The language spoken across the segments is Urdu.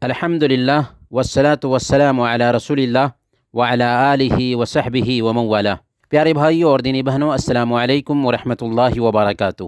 الحمدللہ والصلاة والسلام علی رسول اللہ وعلی آلہ وصحبہ ومن والہ۔ پیارے بھائیوں اور دینی بہنوں، السلام علیکم ورحمۃ اللہ وبرکاتہ۔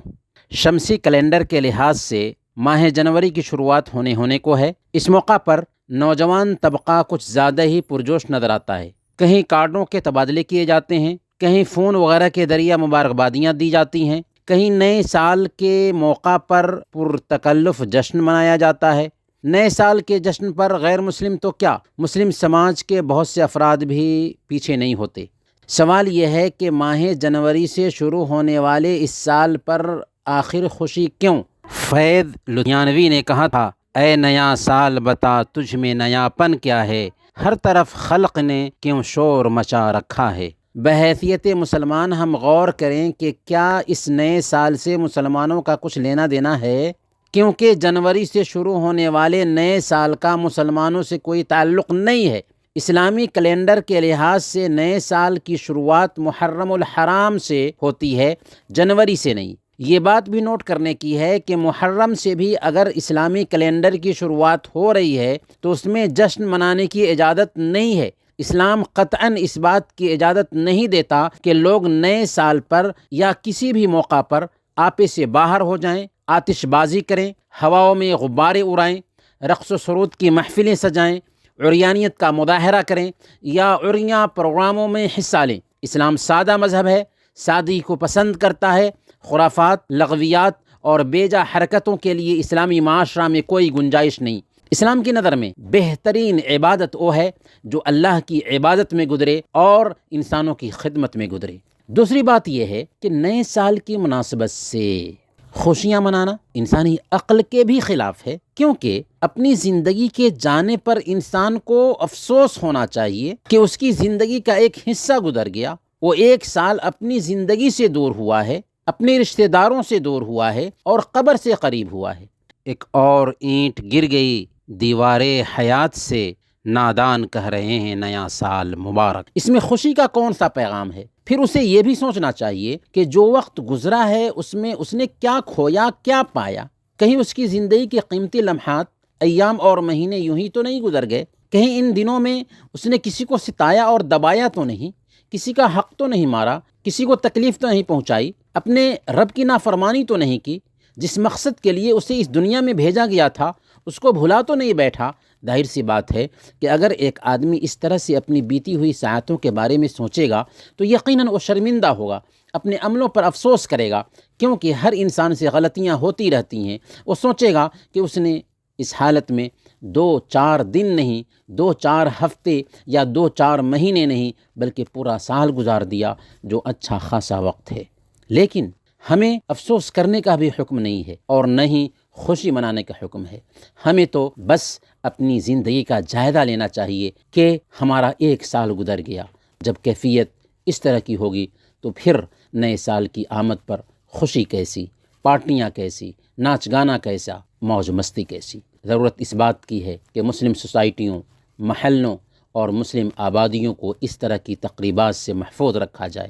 شمسی کیلنڈر کے لحاظ سے ماہ جنوری کی شروعات ہونے کو ہے۔ اس موقع پر نوجوان طبقہ کچھ زیادہ ہی پرجوش نظر آتا ہے۔ کہیں کارڈوں کے تبادلے کیے جاتے ہیں، کہیں فون وغیرہ کے ذریعہ مبارکبادیاں دی جاتی ہیں، کہیں نئے سال کے موقع پر پرتکلف جشن منایا جاتا ہے۔ نئے سال کے جشن پر غیر مسلم تو کیا، مسلم سماج کے بہت سے افراد بھی پیچھے نہیں ہوتے۔ سوال یہ ہے کہ ماہ جنوری سے شروع ہونے والے اس سال پر آخر خوشی کیوں؟ فیض لدھیانوی نے کہا تھا، اے نیا سال بتا تجھ میں نیا پن کیا ہے، ہر طرف خلق نے کیوں شور مچا رکھا ہے۔ بحیثیت مسلمان ہم غور کریں کہ کیا اس نئے سال سے مسلمانوں کا کچھ لینا دینا ہے؟ کیونکہ جنوری سے شروع ہونے والے نئے سال کا مسلمانوں سے کوئی تعلق نہیں ہے۔ اسلامی کیلنڈر کے لحاظ سے نئے سال کی شروعات محرم الحرام سے ہوتی ہے، جنوری سے نہیں۔ یہ بات بھی نوٹ کرنے کی ہے کہ محرم سے بھی اگر اسلامی کیلنڈر کی شروعات ہو رہی ہے تو اس میں جشن منانے کی اجازت نہیں ہے۔ اسلام قطعاً اس بات کی اجازت نہیں دیتا کہ لوگ نئے سال پر یا کسی بھی موقع پر آپے سے باہر ہو جائیں، آتش بازی کریں، ہواؤں میں غبارے اڑائیں، رقص و سرود کی محفلیں سجائیں، عریانیت کا مظاہرہ کریں یا عریاں پروگراموں میں حصہ لیں۔ اسلام سادہ مذہب ہے، سادگی کو پسند کرتا ہے۔ خرافات، لغویات اور بیجا حرکتوں کے لیے اسلامی معاشرہ میں کوئی گنجائش نہیں۔ اسلام کی نظر میں بہترین عبادت وہ ہے جو اللہ کی عبادت میں گزرے اور انسانوں کی خدمت میں گزرے۔ دوسری بات یہ ہے کہ نئے سال کی مناسبت سے خوشیاں منانا انسانی عقل کے بھی خلاف ہے، کیونکہ اپنی زندگی کے جانے پر انسان کو افسوس ہونا چاہیے کہ اس کی زندگی کا ایک حصہ گزر گیا۔ وہ ایک سال اپنی زندگی سے دور ہوا ہے، اپنے رشتہ داروں سے دور ہوا ہے اور قبر سے قریب ہوا ہے۔ ایک اور اینٹ گر گئی دیوار حیات سے، نادان کہہ رہے ہیں نیا سال مبارک۔ اس میں خوشی کا کون سا پیغام ہے؟ پھر اسے یہ بھی سوچنا چاہیے کہ جو وقت گزرا ہے اس میں اس نے کیا کھویا، کیا پایا۔ کہیں اس کی زندگی کے قیمتی لمحات، ایام اور مہینے یوں ہی تو نہیں گزر گئے؟ کہیں ان دنوں میں اس نے کسی کو ستایا اور دبایا تو نہیں، کسی کا حق تو نہیں مارا، کسی کو تکلیف تو نہیں پہنچائی، اپنے رب کی نافرمانی تو نہیں کی؟ جس مقصد کے لیے اسے اس دنیا میں بھیجا گیا تھا اس کو بھلا تو نہیں بیٹھا؟ ظاہر سی بات ہے کہ اگر ایک آدمی اس طرح سے اپنی بیتی ہوئی ساعتوں کے بارے میں سوچے گا تو یقیناً وہ شرمندہ ہوگا، اپنے عملوں پر افسوس کرے گا، کیونکہ ہر انسان سے غلطیاں ہوتی رہتی ہیں۔ وہ سوچے گا کہ اس نے اس حالت میں 2-4 دن نہیں، 2-4 ہفتے یا 2-4 مہینے نہیں بلکہ پورا سال گزار دیا، جو اچھا خاصا وقت ہے۔ لیکن ہمیں افسوس کرنے کا بھی حکم نہیں ہے اور نہ ہی خوشی منانے کا حکم ہے۔ ہمیں تو بس اپنی زندگی کا جائزہ لینا چاہیے کہ ہمارا ایک سال گزر گیا۔ جب کیفیت اس طرح کی ہوگی تو پھر نئے سال کی آمد پر خوشی کیسی، پارٹیاں کیسی، ناچ گانا کیسا، موج مستی کیسی۔ ضرورت اس بات کی ہے کہ مسلم سوسائٹیوں، محلوں اور مسلم آبادیوں کو اس طرح کی تقریبات سے محفوظ رکھا جائے۔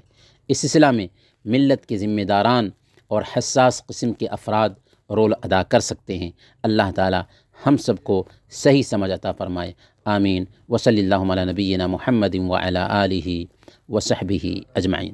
اس سلسلہ میں ملت کے ذمہ داران اور حساس قسم کے افراد رول ادا کر سکتے ہیں۔ اللہ تعالی ہم سب کو صحیح سمجھ عطا فرمائے، آمین۔ وصلی اللہ علی نبینا محمد وعلی آلہ وصحبہ اجمعین۔